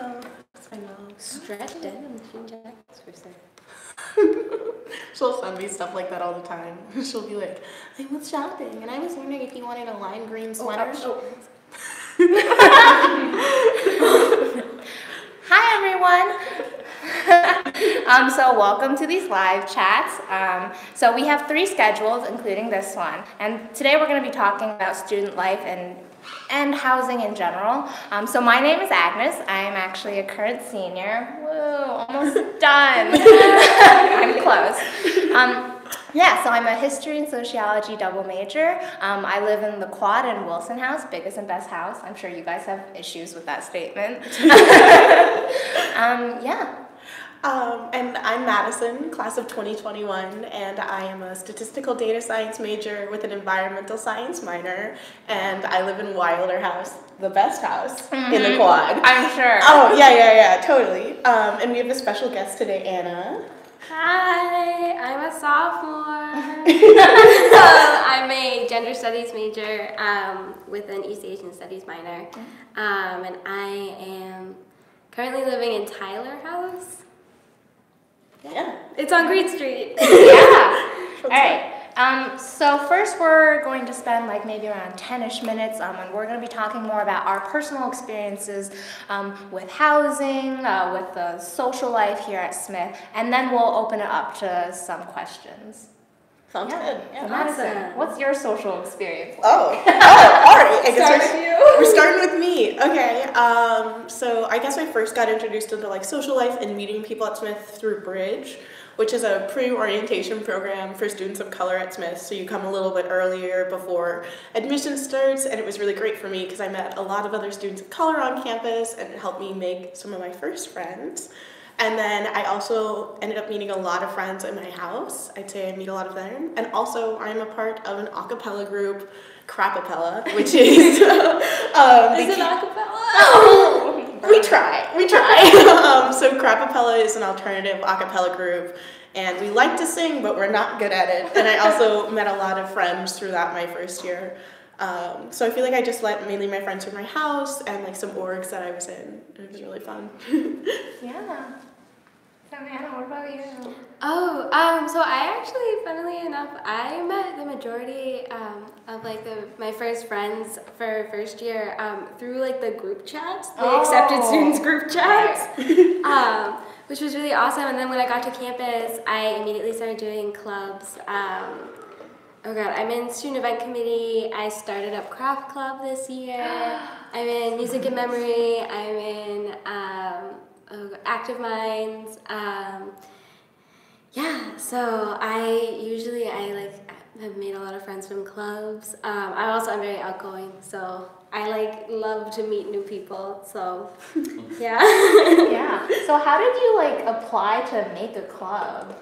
so that's my mom. Stretched denim jean jackets for sale. She'll send me stuff like that all the time. She'll be like, I was shopping and I was wondering if you wanted a lime green sweater. Hi everyone. So welcome to these live chats. So we have 3 schedules, including this one. And today we're going to be talking about student life and housing in general. So my name is Agnes. I am actually a current senior. Woo, almost done. I'm close. Yeah, so I'm a history and sociology double major. I live in the Quad in Wilson House, biggest and best house. I'm sure you guys have issues with that statement. Yeah. And I'm Madison, class of 2021, and I am a statistical data science major with an environmental science minor, and I live in Wilder House, the best house in the Quad. I'm sure. Oh, yeah, totally. And we have a special guest today, Anna. Hi, I'm a sophomore. I'm a gender studies major with an East Asian studies minor. And I am currently living in Tyler House. Yeah. It's on Green Street. Yeah. All right. So first we're going to spend like maybe around 10-ish minutes and we're going to be talking more about our personal experiences with housing, with the social life here at Smith, and then we'll open it up to some questions. Sounds good. So Yeah. Madison, what's your social experience like? All right. I guess Start with you. we're starting with me. Okay. So I guess I first got introduced into like social life and meeting people at Smith through Bridge, which is a pre-orientation program for students of color at Smith. So you come a little bit earlier before admission starts, and it was really great for me because I met a lot of other students of color on campus, and it helped me make some of my first friends. And then I also ended up meeting a lot of friends in my house. I'd say I meet a lot of them. And also I'm a part of an a cappella group, Crapapella, which is... Is it a cappella? We try. So Crapapella is an alternative a cappella group, and we like to sing, but we're not good at it. And I also met a lot of friends through that my first year. So I feel like I just let mainly my friends from my house and like some orgs that I was in. It was really fun. Yeah. So Anna, what about you? So I actually, funnily enough, I met the majority of like my first friends for first year through like the group chats, the accepted students group chats, which was really awesome. And then when I got to campus, I immediately started doing clubs. Oh god, I'm in student event committee. I started up craft club this year. I'm in music and memory. I'm in active minds. Yeah, so I have made a lot of friends from clubs. I'm very outgoing, so I love to meet new people. So yeah. Yeah. So how did you apply to make a club?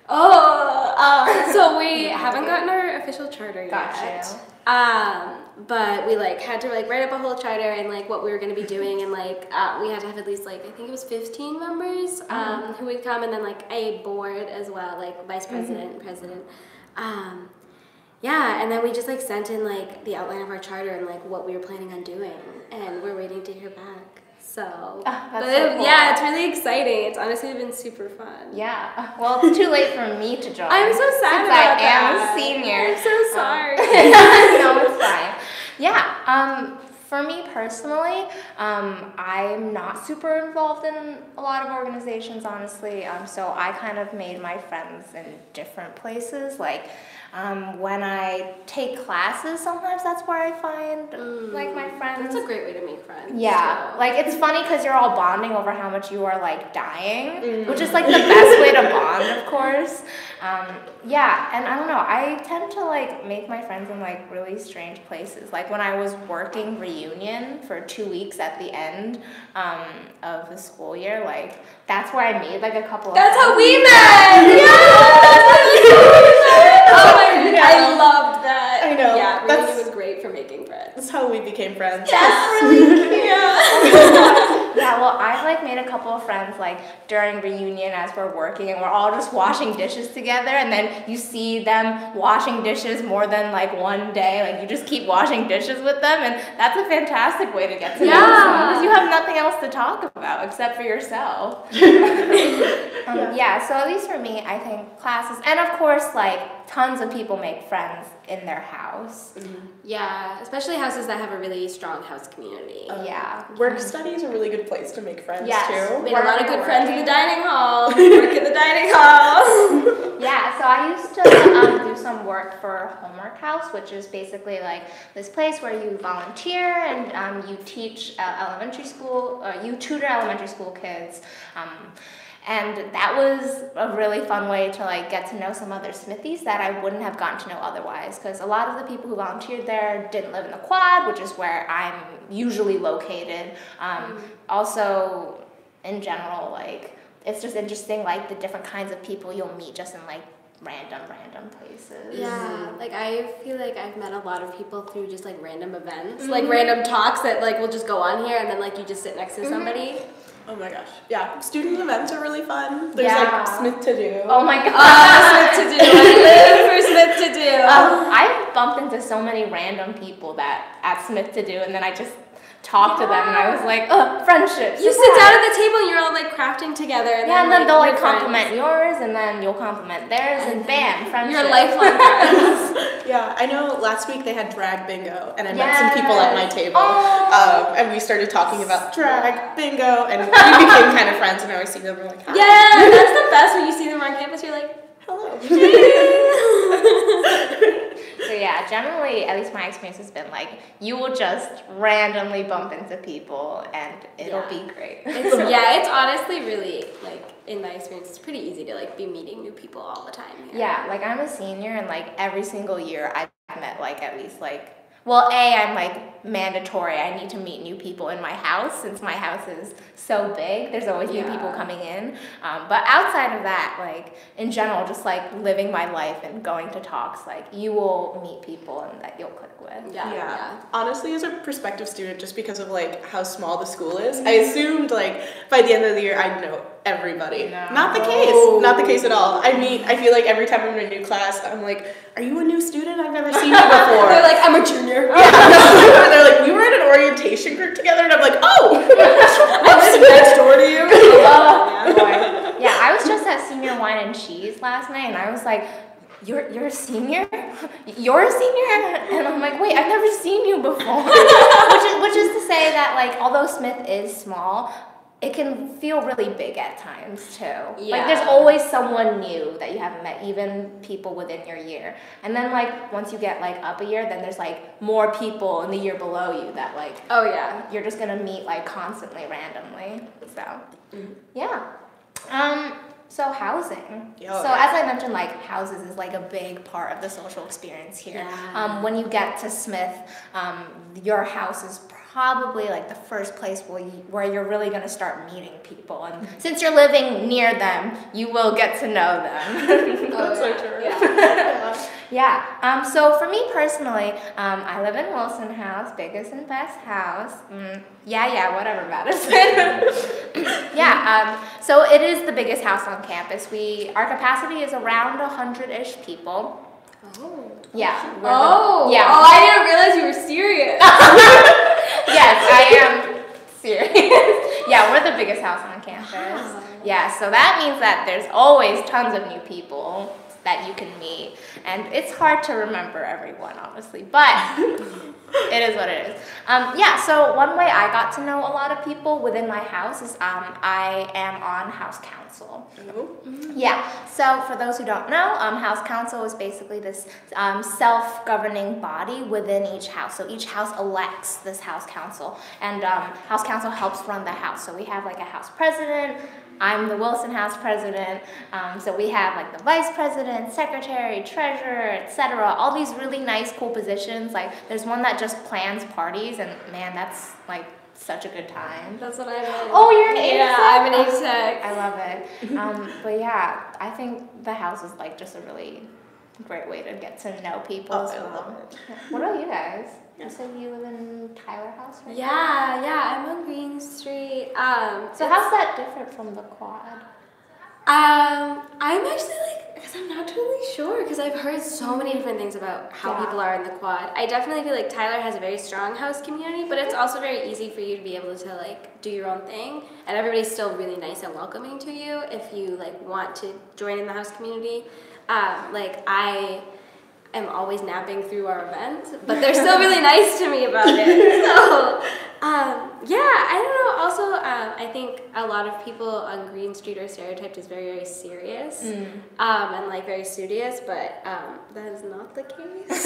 So we haven't gotten our official charter yet. But we had to write up a whole charter and what we were going to be doing, and we had to have at least I think it was 15 members who would come, and then a board as well, vice president, president. Yeah, and then we just sent in the outline of our charter and what we were planning on doing, and we're waiting to hear back. So, yeah, it's really exciting. It's honestly been super fun. Yeah. Well, it's too late for me to join. I'm so sad since about I am that. a senior. I'm so sorry. No, it's fine. Yeah. For me personally, I'm not super involved in a lot of organizations, honestly. So I kind of made my friends in different places. When I take classes, sometimes that's where I find my friends. That's a great way to make friends. Yeah, so. It's funny because you're all bonding over how much you are dying, which is the best way to bond, of course. Yeah, and I don't know, I tend to make my friends in really strange places. When I was working reunion for 2 weeks at the end of the school year, that's where I made a couple of That's friends. how we met! Yeah! I loved that. I know. Yeah, reunion was great for making friends. That's how we became friends. That's really cute. Yeah. Yeah, well, I made a couple of friends like during reunion as we're working and we're all just washing dishes together, and then you see them washing dishes more than like one day. Like you just keep washing dishes with them, and that's a fantastic way to get to know someone because you have nothing else to talk about except for yourself. So at least for me, I think classes, and of course like tons of people make friends in their house. Yeah, especially houses that have a really strong house community. Work study is a really good place to make friends too. Made a lot of good friends in the dining hall. Work in the dining hall. So I used to do some work for Homework House, which is basically like this place where you volunteer and you teach elementary school, you tutor elementary school kids. And that was a really fun way to like get to know some other Smithies that I wouldn't have gotten to know otherwise, because a lot of the people who volunteered there didn't live in the Quad, which is where I'm usually located. Also, in general, like it's just interesting like the different kinds of people you'll meet just in like random places. Yeah, like I feel like I've met a lot of people through just like random events, like random talks that like will just go on here, and then like you just sit next to somebody. Oh my gosh. Yeah, student events are really fun. There's like Smith to do. Oh my god. Smith to do. I live for Smith to do. I've bumped into so many random people that at Smith to do, and then I just talked to them, and I was like, friendships. You sit down at the table, and you're all like crafting together. And and then they'll like friends. compliment yours, and then you'll compliment theirs, and bam, friendship. You're lifelong friends. Yeah, I know last week they had drag bingo, and I met some people at my table, and we started talking about drag bingo, and we became kind of friends, and I always see them, we're like, hi. Yeah, that's the best when you see them on campus, you're like, Hello. So yeah, generally, at least my experience has been like, you will just randomly bump into people, and it'll be great. It's honestly really, like, in my experience, it's pretty easy to, like, be meeting new people all the time. Yeah, like, I'm a senior, and, like, every single year I've met, like, at least, like, well, I'm, like, mandatory. I need to meet new people in my house, since my house is so big. There's always new people coming in. But outside of that, like, in general, just, like, living my life and going to talks, like, you will meet people and that you'll click with. Yeah. Honestly, as a prospective student, just because of, like, how small the school is, I assumed, like, by the end of the year, I'd know everybody. No. Not the case. Not the case at all. I mean, I feel like every time I'm in a new class, I'm like, are you a new student? I've never seen you before. They're like, I'm a junior. Yeah. They're like, we were in an orientation group together, and I'm like, oh! I live next door to you. Yeah, I was just at Senior Wine and Cheese last night, and I was like, You're a senior? You're a senior? And I'm like, wait, I've never seen you before. which is to say that, like, although Smith is small, it can feel really big at times, too. Yeah. Like, there's always someone new that you haven't met, even people within your year. And then, like, once you get, like, up a year, then there's, like, more people in the year below you that, like, you're just gonna meet, like, constantly, randomly. So, yeah. So housing. As I mentioned, like, houses is like a big part of the social experience here. Yeah. When you get to Smith, your house is probably like the first place where you're really going to start meeting people. And since you're living near them, you will get to know them. That's so true. So for me personally, I live in Wilson House, biggest and best house. Whatever, Madison. So it is the biggest house on campus. Our capacity is around 100-ish people. Oh. Yeah. I didn't realize you were serious. Yes, I am serious. Yeah, we're the biggest house on campus. Wow. Yeah, so that means that there's always tons of new people that you can meet, and it's hard to remember everyone, honestly, but it is what it is. So one way I got to know a lot of people within my house is I am on house council. Yeah, so for those who don't know, house council is basically this self-governing body within each house. So each house elects this house council, and house council helps run the house. So we have like a house president. I'm the Wilson House president, so we have like the vice president, secretary, treasurer, etc. All these really nice, cool positions. Like there's one that just plans parties, and man, that's like such a good time. That's what I'm in. Oh, you're an ASEC? Yeah, I'm an ASEC. I love it. But yeah, I think the house is like just a really great way to get to know people. I love it. What about you guys? You said you live in Tyler House, right? Yeah, I'm on Green Street. So how's that different from the quad? I'm actually because I'm not totally sure, because I've heard so many different things about how people are in the quad. I definitely feel like Tyler has a very strong house community, but it's also very easy for you to be able to like do your own thing, and everybody's still really nice and welcoming to you if you like want to join in the house community. I am always napping through our event, but they're still really nice to me about it. So, I don't know. Also, I think a lot of people on Green Street are stereotyped as very, very serious and like very studious, but that is not the case.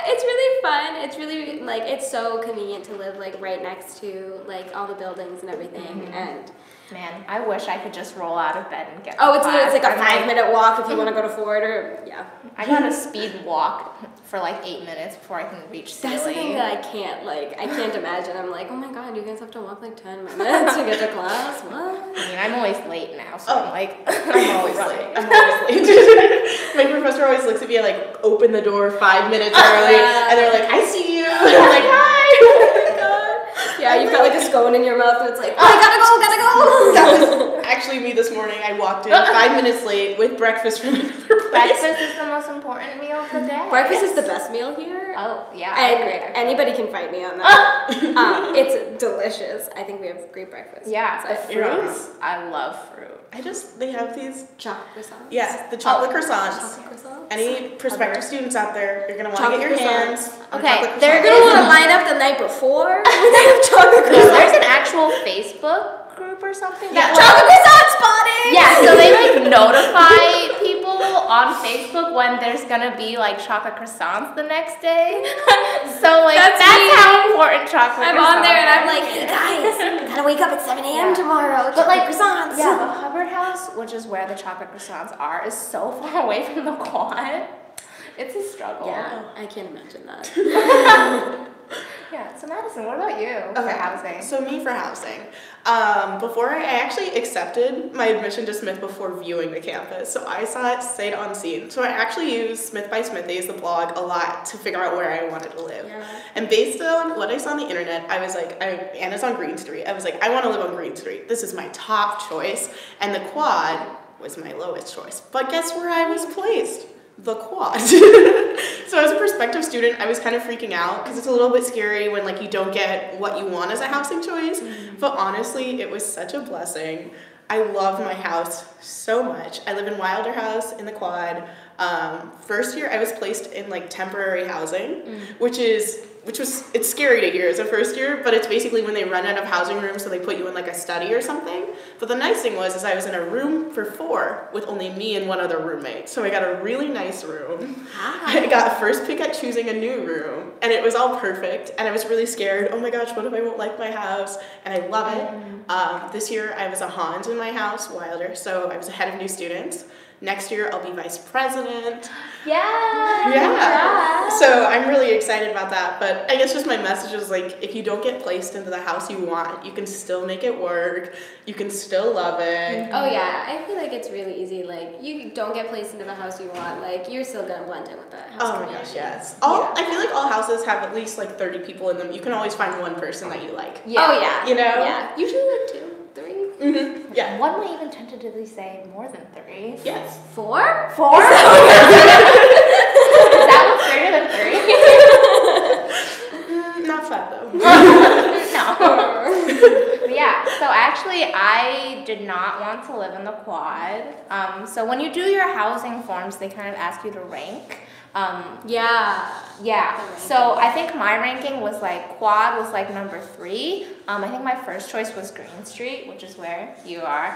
It's really fun. It's really like it's so convenient to live like right next to like all the buildings and everything, and. Man, I wish I could just roll out of bed and get it's like a 5-minute walk if you want to go to Ford I got to speed walk for like 8 minutes before I can reach Sealy. That's the thing that I can't imagine. I'm like, oh my god, you guys have to walk like 10 minutes to get to class? What? I mean, I'm always late now, so I'm like, I'm always late. My professor always looks at me and like, open the door 5 minutes early, and they're like, I see you, and I'm like, hi! Yeah, you've got like a scone in your mouth and it's like, oh, I gotta go! That was actually me this morning. I walked in 5 minutes late with breakfast from another place. Breakfast is the most important meal of the day. Breakfast is the best meal here. Oh, yeah. I agree. Anybody can fight me on that. It's delicious. I think we have great breakfast. Yeah, the fruits. I love fruit. They have these chocolate croissants. Yes, the chocolate croissants. Chocolate croissants. Any prospective students out there, you're gonna want to get your hands on chocolate croissants. They're gonna want to line up the night before. They have chocolate croissants. There's an actual Facebook group or something. Chocolate croissant spotting. Yeah, so they like notify people on Facebook when there's gonna be like chocolate croissants the next day. So like that's how important chocolate croissants. I'm on there and I'm like, hey guys, gotta wake up at 7 a.m. tomorrow. But like croissants. Yeah, the Hubbard House, which is where the chocolate croissants are, is so far away from the quad. It's a struggle. Yeah, I can't imagine that. Yeah, so Madison, what about you for housing? So me for housing. Before I actually accepted my admission to Smith before viewing the campus. So I saw it sight unseen. So I actually used Smith by Smithies, the blog, a lot to figure out where I wanted to live. Yeah. And based on what I saw on the internet, I was like, and it's on Green Street. I was like, I want to live on Green Street. This is my top choice. And the quad was my lowest choice. But guess where I was placed? The quad. So as a prospective student, I was kind of freaking out because it's a little bit scary when like you don't get what you want as a housing choice. But honestly, it was such a blessing. I love my house so much. I live in Wilder House in the quad. First year I was placed in like temporary housing, which was it's scary to hear as a first year, but it's basically when they run out of housing rooms, so they put you in like a study or something. But the nice thing was I was in a room for 4 with only me and one other roommate. So I got a really nice room. I got first pick at choosing a new room, and it was all perfect. And I was really scared. Oh my gosh, what if I won't like my house? And I love it. This year I was a Hans in my house, Wilder, so I was a head of new students. Next year, I'll be vice president. Yeah. So I'm really excited about that. But I guess just my message is like, if you don't get placed into the house you want, you can still make it work. You can still love it. Oh yeah, I feel like it's really easy. Like you don't get placed into the house you want, like you're still gonna blend in with that house. Oh my gosh, yes. I feel like all houses have at least like 30 people in them. You can always find one person that you like. Yeah. Oh yeah. You know? Yeah. Usually like 2, 3. Mm-hmm. Yeah. One might even tentatively say more than 3. Yes. 4? 4? Is that what's greater than 3? Not 5 though. No. But yeah, so actually I did not want to live in the quad. So when you do your housing forms, they kind of ask you to rank. Yeah. So I think my ranking was like quad was like number 3. I think my first choice was Green Street, which is where you are.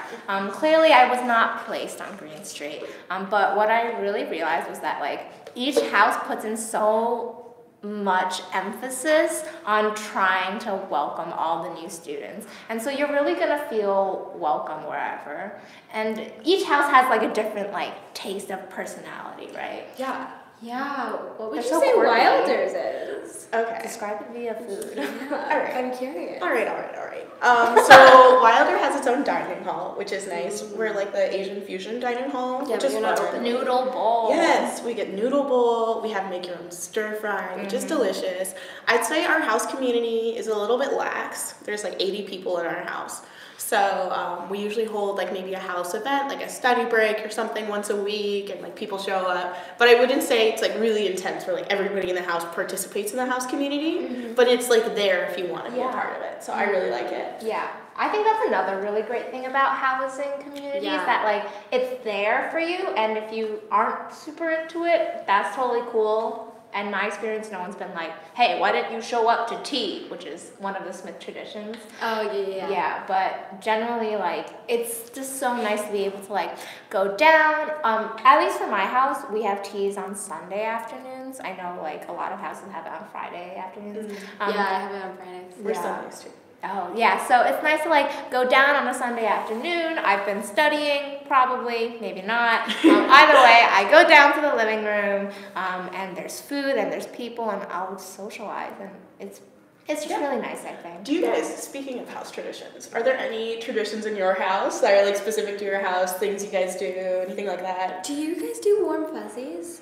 Clearly I was not placed on Green Street. But what I really realized was that like each house puts in so much emphasis on trying to welcome all the new students. And so you're really gonna feel welcome wherever. And each house has like a different like taste of personality, right? Yeah. Yeah, what would They're you so say quirky. Wilder's is? is. Okay. Describe it via food. Yeah, All right. I'm curious. All right. So Wilder has its own dining hall, which is nice. We're like the Asian fusion dining hall, Yeah, which but is you're not fun. open. Noodle bowl. Yes, we get noodle bowl. We have make your own stir fry, which is delicious. I'd say our house community is a little bit lax. There's like 80 people in our house. So we usually hold like maybe a house event, like a study break or something once a week, and like people show up. But I wouldn't say it's like really intense where like everybody in the house participates in the house community, but it's like there if you want to be a part of it. So I really like it. Yeah, I think that's another really great thing about housing communities, that like it's there for you, and if you aren't super into it, that's totally cool. And my experience, no one's been like, hey, why didn't you show up to tea, which is one of the Smith traditions. Oh, yeah. Yeah, but generally, like, it's just so nice to be able to, like, go down. At least for my house, we have teas on Sunday afternoons. I know, like, a lot of houses have it on Friday afternoons. Yeah, I have it on Fridays. We're Sundays too. Oh, yeah, so it's nice to, like, go down on a Sunday afternoon. I've been studying, probably, maybe not. Either way, I go down to the living room, and there's food, and there's people, and I'll socialize, and it's just really nice, I think. Do you guys, speaking of house traditions, are there any traditions in your house that are like specific to your house, things you guys do, anything like that? Do you guys do warm fuzzies?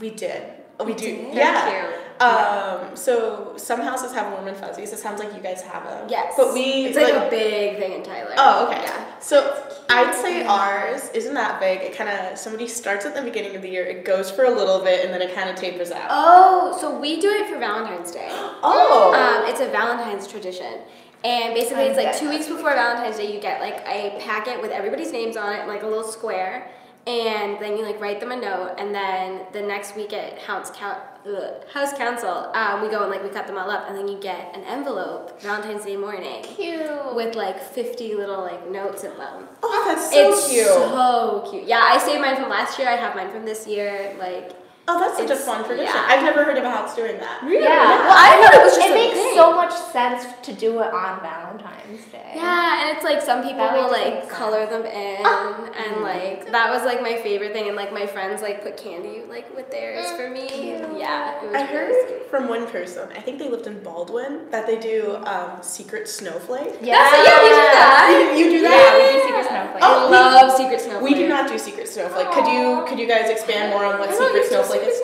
We did. We do. did? Yeah. So some houses have warm and fuzzies. It sounds like you guys have them. Yes. But we It's like a big thing in Tyler. Oh, okay. Yeah. So I'd say ours isn't that big. It kind of, somebody starts at the beginning of the year, it goes for a little bit, and then it kind of tapers out. Oh, so we do it for Valentine's Day. Oh. It's a Valentine's tradition. And basically it's like 2 weeks before Valentine's Day, you get like a packet with everybody's names on it, like a little square. And then you like write them a note, and then the next week at House Council, we go and like we cut them all up, and then you get an envelope Valentine's Day morning. Cute. With like 50 little like notes in them. Oh, that's so It's cute. so cute. Yeah, I saved mine from last year. I have mine from this year. Like. Oh, that's such a It's- fun tradition. yeah. I've never heard of a house doing that. Really? Yeah. Well, I thought it was just It a makes thing. so much sense to do it on Valentine's Day. Yeah, and it's like some people That will makes like sense. color them in, and like that was like my favorite thing. And like my friends like put candy like with theirs for me. Yeah, it was I really heard sweet. from one person, I think they lived in Baldwin, that they do secret snowflake. Yeah. Yeah, we do that. You do Yeah, that? we do Secret Snowflake. Oh, I love Secret Snowflake. We do not do secret snowflake. Could you guys expand more on what secret snowflake is?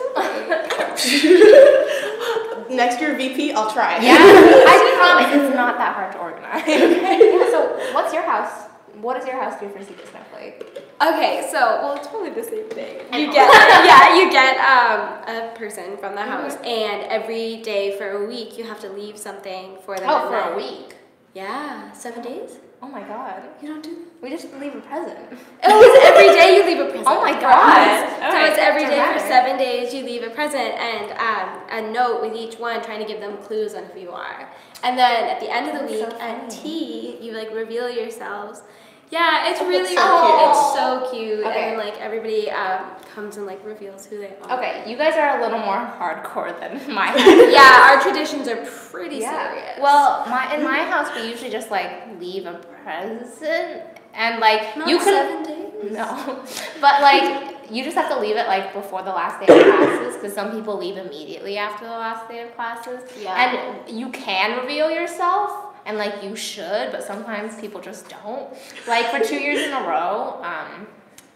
Next year, VP, I'll try. Yeah, I promise it's not that hard to organize. Yeah, so what's your house? What does your house do for Secret Snowflake? Okay, so well, it's probably the same thing. You know. get a person from the house, and every day for a week you have to leave something for them. Oh, at for a night. week. Yeah, 7 days. Oh my god. You don't do. We just leave a present. Oh, it's every day you leave a present. Oh my for God. us. So Alright, it's every day for dramatic. 7 days you leave a present and a note with each one trying to give them clues on who you are. And then at the end of the That's so week at funny. tea, you like reveal yourselves. Yeah, it's Oh, really that's so cute. It's so cute. Okay. And then like everybody comes and like reveals who they are. Okay, you guys are a little more hardcore than my house. Yeah, our traditions are pretty serious. Well, in my house, we usually just like leave a present, and like not you could 7 days. no, but like you just have to leave it like before the last day of classes, because some people leave immediately after the last day of classes. Yeah. And you can reveal yourself. And like you should, but sometimes people just don't. Like for 2 years in a row,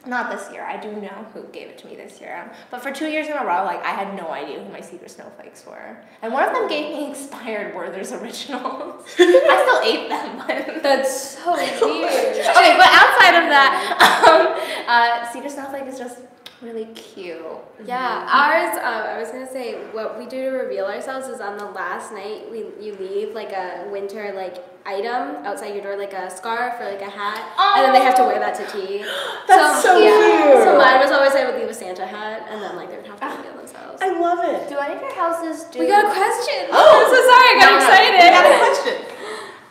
not this year, I do know who gave it to me this year, but for 2 years in a row, like I had no idea who my secret snowflakes were. And one of them gave me expired Werther's originals. I still ate them, but That's so weird. okay, but outside of that, secret snowflake is just really cute. Yeah, ours, I was going to say, what we do to reveal ourselves is on the last night, you leave like a winter like item outside your door, like a scarf or like a hat, and then they have to wear that to tea. That's so cute. So mine was always I would leave a Santa hat, and then like they would have to reveal themselves. I love it. Do any of your houses do? We got a question. Oh. I'm so sorry, I got No, no, excited. I got a question.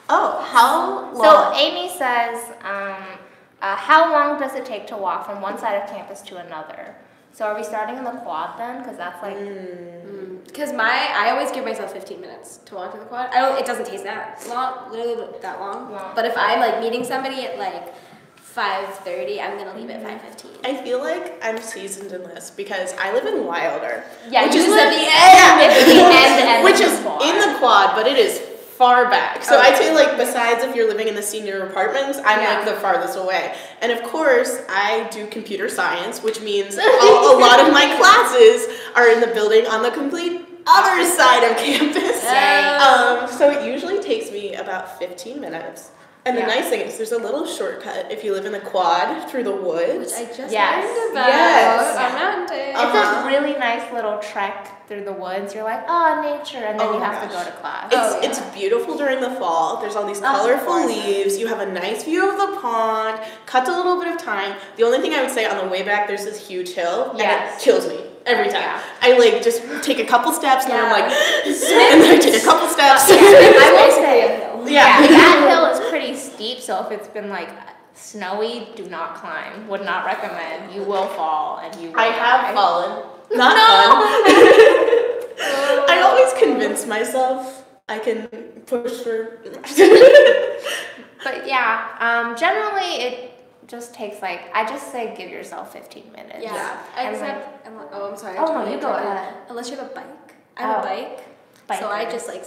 Oh, how So long? Amy says, how long does it take to walk from one side of campus to another? So are we starting in the quad then? Because that's like... Because I always give myself 15 minutes to walk to the quad. It doesn't take that long, literally that long. Long. But if I'm like meeting somebody at like 5:30, I'm gonna leave at 5:15. I feel like I'm seasoned in this because I live in Wilder. Yeah, which you is live at the end, which is in the quad, but it is far back. So Okay. I'd say like besides if you're living in the senior apartments, I'm like the farthest away. And of course, I do computer science, which means a lot of my classes are in the building on the complete other side of campus. So it usually takes me about 15 minutes. And the nice thing is there's a little shortcut if you live in the quad through the woods. Which I just Yes. learned about Yes. on Mountain. It's a really nice little trek through the woods. You're like, oh, nature, and then you have to go to class. It's beautiful during the fall. There's all these colorful leaves. You have a nice view of the pond. Cuts a little bit of time. The only thing I would say on the way back, there's this huge hill, and it kills me every time. Yeah. I like just take a couple steps, and then I'm like, and then I take a couple steps. I will say, that hill is pretty steep, so if it's been like snowy, do not climb. Would not recommend. You will fall, and you will I have die. fallen. Not fun. I always convince myself I can push through. But yeah, generally it just takes like, I just say give yourself 15 minutes. Yeah. And Except, I'm sorry. Oh, no, you go ahead. Unless you have a bike. I have a bike. Biker. So I just like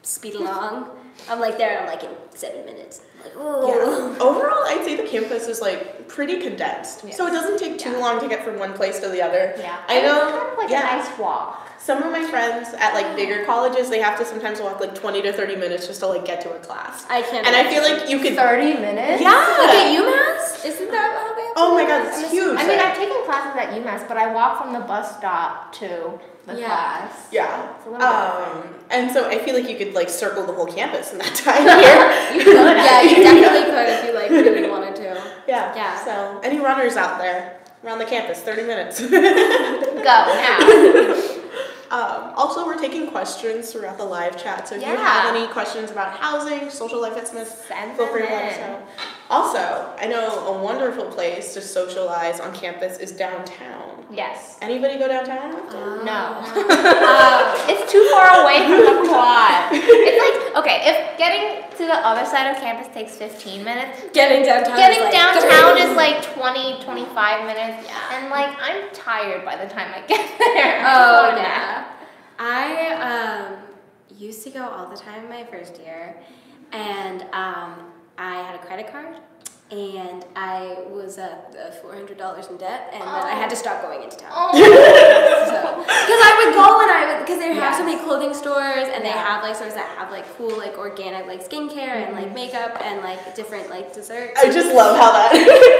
speed along. I'm like there, I'm like in 7 minutes. Like, ooh. Yeah. Overall, I'd say the campus is like pretty condensed, so it doesn't take too long to get from one place to the other. Yeah. I know. It's kind of like a nice walk. Some of my friends at like bigger colleges, they have to sometimes walk like 20 to 30 minutes just to like get to a class. I can't. And I feel like you could 30 minutes? Yeah. Like at UMass? Isn't that how they have to Oh my do god, it? it's huge. I mean, I've taken classes at UMass, but I walk from the bus stop to the class. Yeah. It's a little different. And so I feel like you could like circle the whole campus in that time here. You could. Yeah, you definitely could if you like really wanted to. Yeah. Yeah. So any runners out there around the campus, 30 minutes. Go now. Also, we're taking questions throughout the live chat, so if you Yeah. have any questions about housing, social life at Smith, Send feel free to them let us in. know. Also, I know a wonderful place to socialize on campus is downtown. Yes. Anybody go downtown? No. It's too far away from the quad. It's like, okay, if getting to the other side of campus takes 15 minutes, Getting downtown. getting downtown is like 20, 25 minutes. Yeah. And like, I'm tired by the time I get there. Oh, So, yeah. I used to go all the time my first year, and I had a credit card, and I was $400 in debt, and then I had to stop going into town. Because I would go and because they have so many clothing stores, and they have like stores that have like cool like organic like skincare and like makeup and like different like desserts. I just love how that.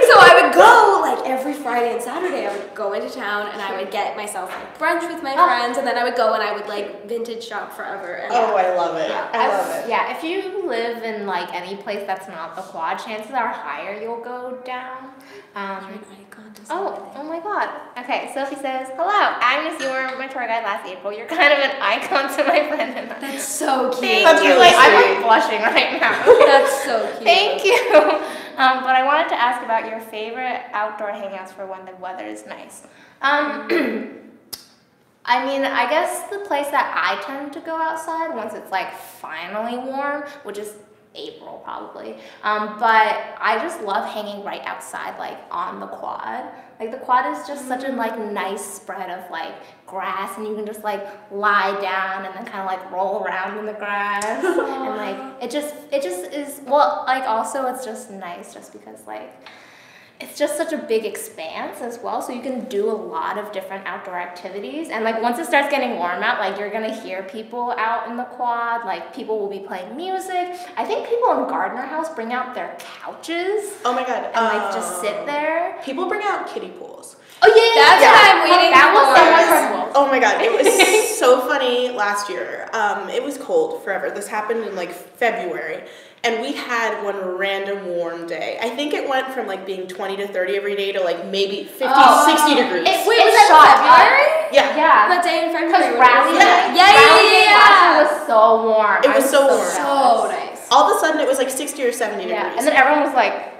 So I would go like every Friday and Saturday. I would go into town and I would get myself like brunch with my friends, and then I would go and I would like vintage shop forever. And Oh, I love it. Yeah. I love it. Yeah, if you live in like any place that's not the quad, chances are higher you'll go down. Oh my god. Okay, Sophie says, hello, Agnes, you were my tour guide last April. You're kind of an icon to my friend and I. That's so cute. Thank That's you. really Like, I'm sweet. like blushing right now. That's so cute. Thank you. But I wanted to ask about your favorite outdoor hangouts for when the weather is nice. I mean, I guess the place that I tend to go outside once it's like finally warm, which is April probably. But I just love hanging right outside, like on the quad. Like the quad is just such a like nice spread of like grass, and you can just like lie down and then kind of like roll around in the grass, and like it just is, well, like also it's just nice just because like it's just such a big expanse as well, so you can do a lot of different outdoor activities. And like once it starts getting warm out, like you're gonna hear people out in the quad, like people will be playing music. I think people in Gardner House bring out their couches Oh my god. and like just sit there. People bring out kiddie pools. Oh yeah, That's what I'm waiting that for. was someone from Wolf. Oh my god, it was so funny last year. It was cold forever. This happened in like February. And we had one random warm day. I think it went from like being 20 to 30 every day to like maybe 50, 60 degrees. Wait, was it that shot February? Yeah. Yeah. What day in Because February? Rally Yeah. Day was so warm. It was so warm. So nice. All of a sudden it was like 60 or 70 degrees. Yeah, and then everyone was like,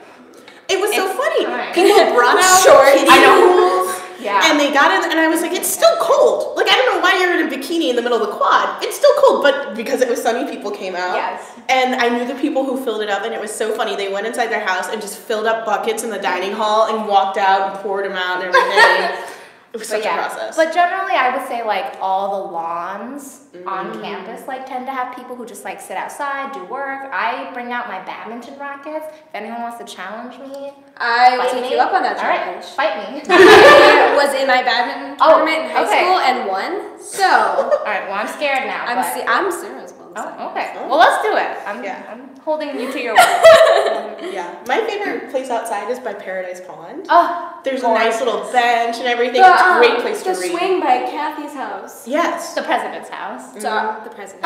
It was so It's funny. fine. People brought out Shorts. kiddie I know. pools. Yeah. And they got in, and I was like, it's still cold. Like, I don't know why you're in a bikini in the middle of the quad. It's still cold, but because it was sunny, people came out. Yes. And I knew the people who filled it up, and it was so funny. They went inside their house and just filled up buckets in the dining hall and walked out and poured them out and everything. It was such a process. But generally, I would say like all the lawns on campus like tend to have people who just like sit outside, do work. I bring out my badminton rackets. If anyone wants to challenge me, I will take you up on that challenge. All right, fight me. I was in my badminton tournament in high school and won. So. All right. Well, I'm scared now. I'm serious. Oh, okay. Well, let's do it. I'm holding you to your word. Yeah. My favorite place outside is by Paradise Pond. Oh, there's gorgeous. a nice little bench and everything. It's a great place to read. The swing by Kathy's house. Yes. The president's house. The president.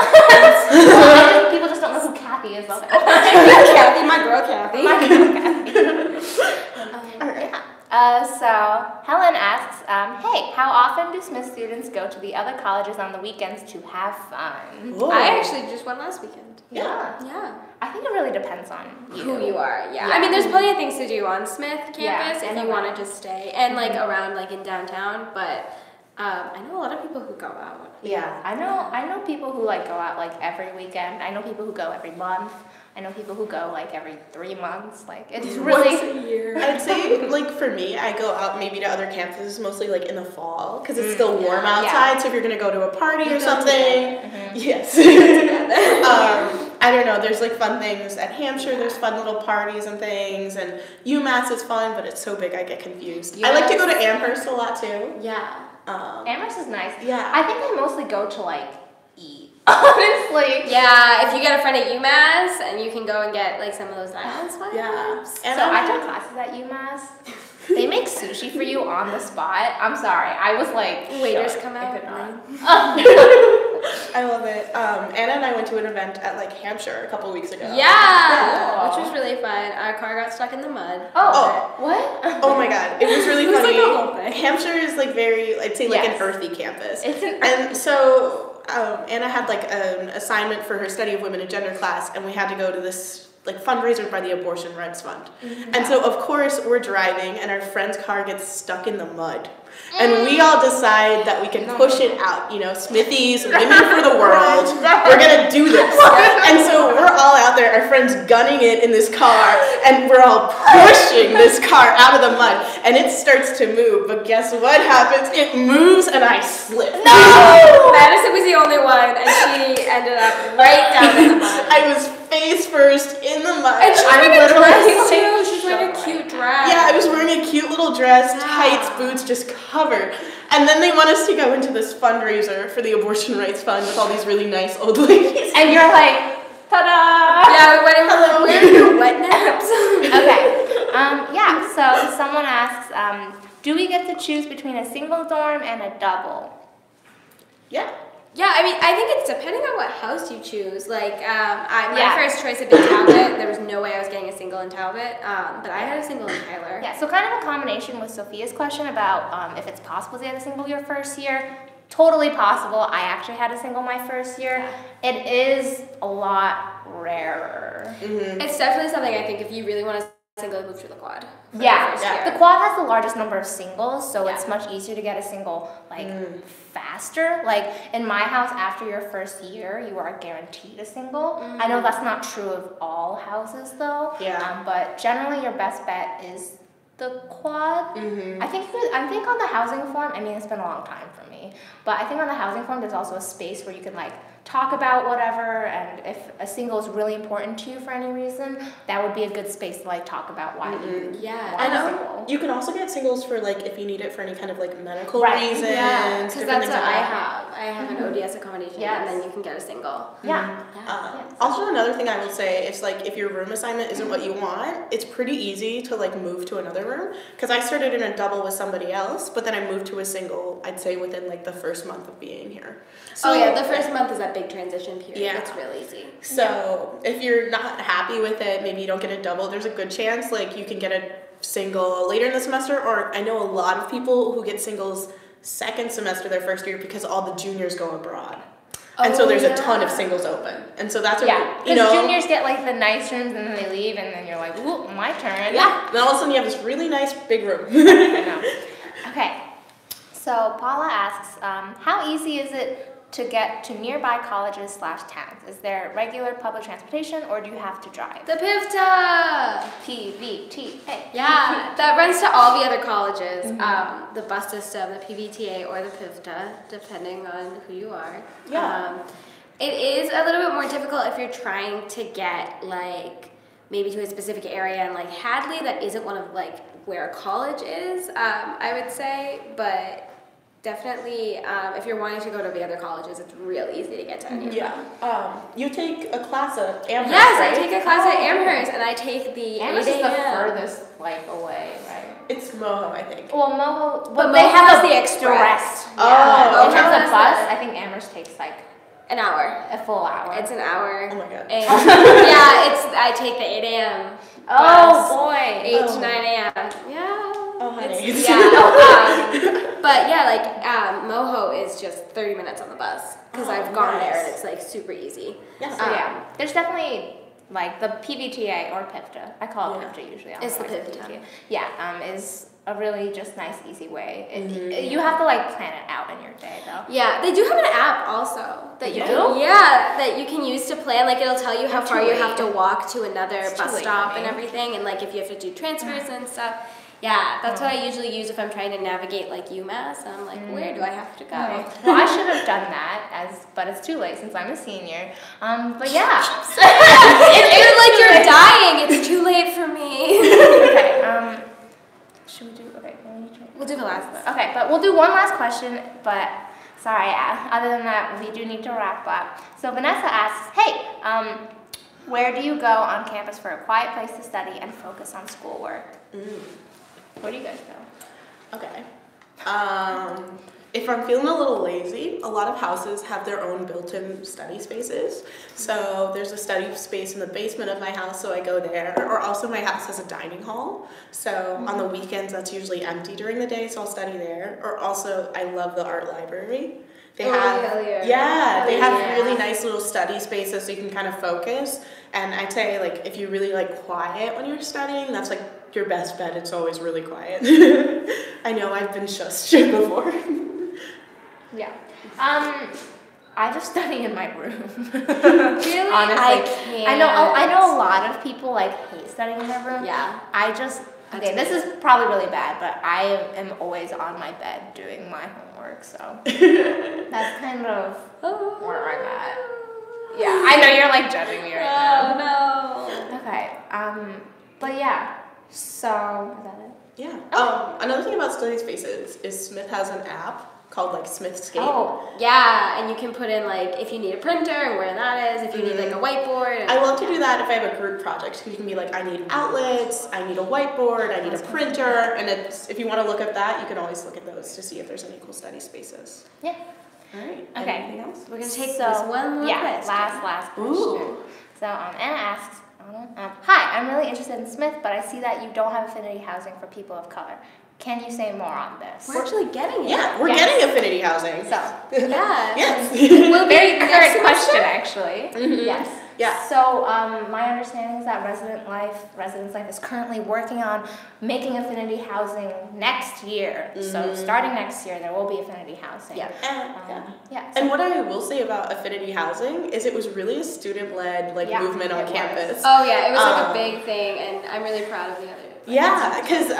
People just don't know who Kathy is. Kathy, my girl Kathy. So Helen asks, hey, how often do Smith students go to the other colleges on the weekends to have fun? Whoa. I actually just went last weekend. Yeah. I think it really depends on who you are. Yeah. I mean, there's plenty of things to do on Smith campus if you want to just stay and like around like in downtown, but I know a lot of people who go out. Yeah, I know people who like go out like every weekend. I know people who go every month. I know people who go like every 3 months. Like it's really once a year. I'd say like for me, I go out maybe to other campuses mostly like in the fall because it's still warm outside. So if you're gonna go to a party or something, yes. I don't know. There's like fun things at Hampshire. There's fun little parties and things, and UMass is fun, but it's so big I get confused. I like to go to Amherst a lot too. Yeah. Amherst is nice. Yeah. I think I mostly go to like eat. Honestly. Yeah, if you get a friend at UMass and you can go and get like some of those islands. Yeah. And so I took classes at UMass. They make sushi for you on the spot. I'm sorry. I was like, waiters come out. I love it. Anna and I went to an event at like Hampshire a couple weeks ago. Yeah, which was really fun. Our car got stuck in the mud. Oh, what? Oh my god, it was really funny. Like a whole thing. Hampshire is like very, I'd say like an earthy campus. It's an and so Anna had like an assignment for her study of women and gender class, and we had to go to this like fundraiser by the Abortion Rights Fund. And so of course we're driving and our friend's car gets stuck in the mud. And we all decide that we can push it out, you know, Smithies, women for the world, we're gonna do this. And so we're all out there, our friend's gunning it in this car, and we're all pushing this car out of the mud, and it starts to move, but guess what happens? It moves and I slip. No! Madison was the only one, and she ended up right down in the mud. I was face first in the mud. And she's wearing a dress too, she's wearing a cute dress. Yeah, I was wearing a cute little dress, tights, boots, just covered. And then they want us to go into this fundraiser for the Abortion Rights Fund with all these really nice old ladies. And you're like, ta-da! Yeah, we went in for wearing your wet naps. Okay. So someone asks, do we get to choose between a single dorm and a double? Yeah. Yeah, I mean, I think it's depending on what house you choose. Like, my first choice had been Talbot. There was no way I was getting a single in Talbot, but I had a single in Tyler. Yeah, so kind of a combination with Sophia's question about if it's possible to get a single your first year. Totally possible. I actually had a single my first year. It is a lot rarer. It's definitely something I think if you really want to single, move to the quad. Yeah, the quad has the largest number of singles, so it's much easier to get a single like faster. Like in my house, after your first year, you are guaranteed a single. I know that's not true of all houses though. But generally, your best bet is the quad. I think on the housing form. I mean, it's been a long time for me, but I think on the housing form, there's also a space where you can like talk about whatever, and if a single is really important to you for any reason, that would be a good space to like talk about why you want a single. You can also get singles for like if you need it for any kind of like medical reasons. Yeah, because that's what I have. I have an ODS accommodation, and then you can get a single. Also, another thing I would say is like if your room assignment isn't what you want, it's pretty easy to like move to another room. Because I started in a double with somebody else, but then I moved to a single. I'd say within like the first month of being here. So the first month is that big transition period. Yeah, it's real easy. So if you're not happy with it, maybe you don't get a double. There's a good chance like you can get a single later in the semester. Or I know a lot of people who get singles second semester their first year because all the juniors go abroad. And so there's a ton of singles open. And so that's because juniors get like the nice rooms and then they leave and then you're like, ooh, my turn. Yeah. And all of a sudden you have this really nice big room. I know. Okay. So Paula asks, how easy is it to get to nearby colleges/towns? Is there regular public transportation or do you have to drive? The PIVTA! PVTA. Yeah, that runs to all the other colleges. The bus system, the PVTA, or the PIVTA, depending on who you are. Yeah. It is a little bit more difficult if you're trying to get like maybe to a specific area, and like Hadley, that isn't one of like where college is, I would say, but definitely if you're wanting to go to the other colleges, it's real easy to get to any of them. Yeah. You take a class at Amherst, Yes, right? I take a class at Amherst, and I take the Amherst 8 is the a.m. furthest like away, right? It's Moho, I think. Well, Moho, But they Moho have has a the express. direct. Oh, Yeah. In okay. terms Moho of bus, has I think Amherst takes like an hour. a full hour. It's an hour. Oh my God. And yeah, I take the 8 a.m. oh bus, boy. 8 to 9 a.m. Yeah. Oh, honey. It's, yeah. But yeah, like Moho is just 30 minutes on the bus because I've gone there and it's like super easy. Yeah. So yeah, there's definitely like the PVTA or PIVTA. I call it PIVTA usually. I don't It's know the why it's PIVTA. Yeah, is a really just nice, easy way. You have to like plan it out in your day though. Yeah, they do have an app also that you They can, do? that you can use to plan. Like it'll tell you how Too far you late. have to walk to another It's too bus late stop for and me. everything, and like if you have to do transfers and stuff. Yeah, that's what I usually use if I'm trying to navigate like UMass. And I'm like, where do I have to go? Well, I should have done that, but it's too late since I'm a senior. But yeah, It's like you're dying. It's too late for me. okay. Should we do? Okay, We'll do the last one. okay, but we'll do one last question. But sorry, other than that, we do need to wrap up. So Vanessa asks, hey, where do you go on campus for a quiet place to study and focus on schoolwork? Where do you guys go? Okay. If I'm feeling a little lazy, a lot of houses have their own built-in study spaces. So there's a study space in the basement of my house, so I go there. Or also my house has a dining hall. So on the weekends, that's usually empty during the day, so I'll study there. Or also, I love the art library. They have, hell yeah. they have Yeah. really nice little study spaces so you can kind of focus. And I'd say, like, if you really like quiet when you're studying, that's like your best bet. It's always really quiet. I know I've been shushed before. Yeah. I just study in my room. Really? Honestly, I can't. I know a lot of people like hate studying in their room. Yeah. Okay, this is probably really bad, but I am always on my bed doing my homework, so that's kind of where I'm at. Yeah, I know you're like judging me right now. Oh no. Okay. But yeah. So is that it? Yeah. Another thing about study spaces is Smith has an app called like Smithscape. Oh, yeah, and you can put in like if you need a printer and where that is, if you need like a whiteboard. And I love to do that if I have a group project. You can be like, I need outlets, I need a whiteboard, I need a printer, and if you want to look at that, you can always look at those to see if there's any cool study spaces. Yeah. All right. Okay. Anything else? We're gonna take this one more question. last question. Ooh. So Anna asks, hi, I'm really interested in Smith, but I see that you don't have affinity housing for people of color. Can you say more on this? We're actually getting it. Yeah, we're Yes. getting affinity housing. So, Yeah. Yes. We'll be very next current semester. question, actually. Yes. Yeah. So, my understanding is that Residence Life is currently working on making affinity housing next year. So, starting next year, there will be affinity housing. Yeah. Yeah. And what I will say about affinity housing is it was really a student-led movement on it was. campus. Oh yeah, it was like a big thing, and I'm really proud of the other. Yeah, because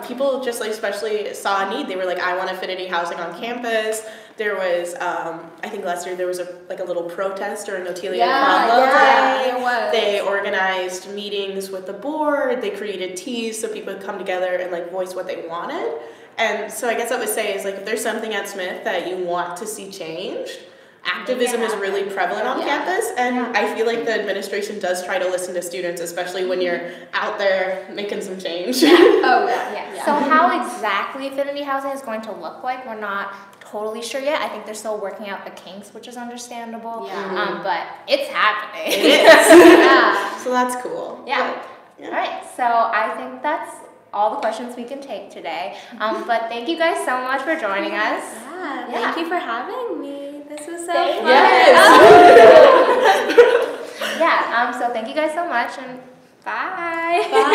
people just like especially saw a need. They were like, I want affinity housing on campus. There was, I think last year there was a little protest during Otelia Cromwell Day. there was. They organized meetings with the board. They created teas so people would come together and like voice what they wanted. And so I guess I would say is like if there's something at Smith that you want to see changed, activism is really prevalent on campus, and I feel like the administration does try to listen to students, especially when you're out there making some change. Oh yeah. So how exactly affinity housing is going to look like, we're not totally sure yet. I think they're still working out the kinks, which is understandable. Yeah. But it's happening. It is. Yeah. So that's cool. Yeah. All right. So I think that's all the questions we can take today. But thank you guys so much for joining us. Yeah. Thank you for having me. This was so Thank fun. Yes. Yeah. So thank you guys so much, and bye. Bye.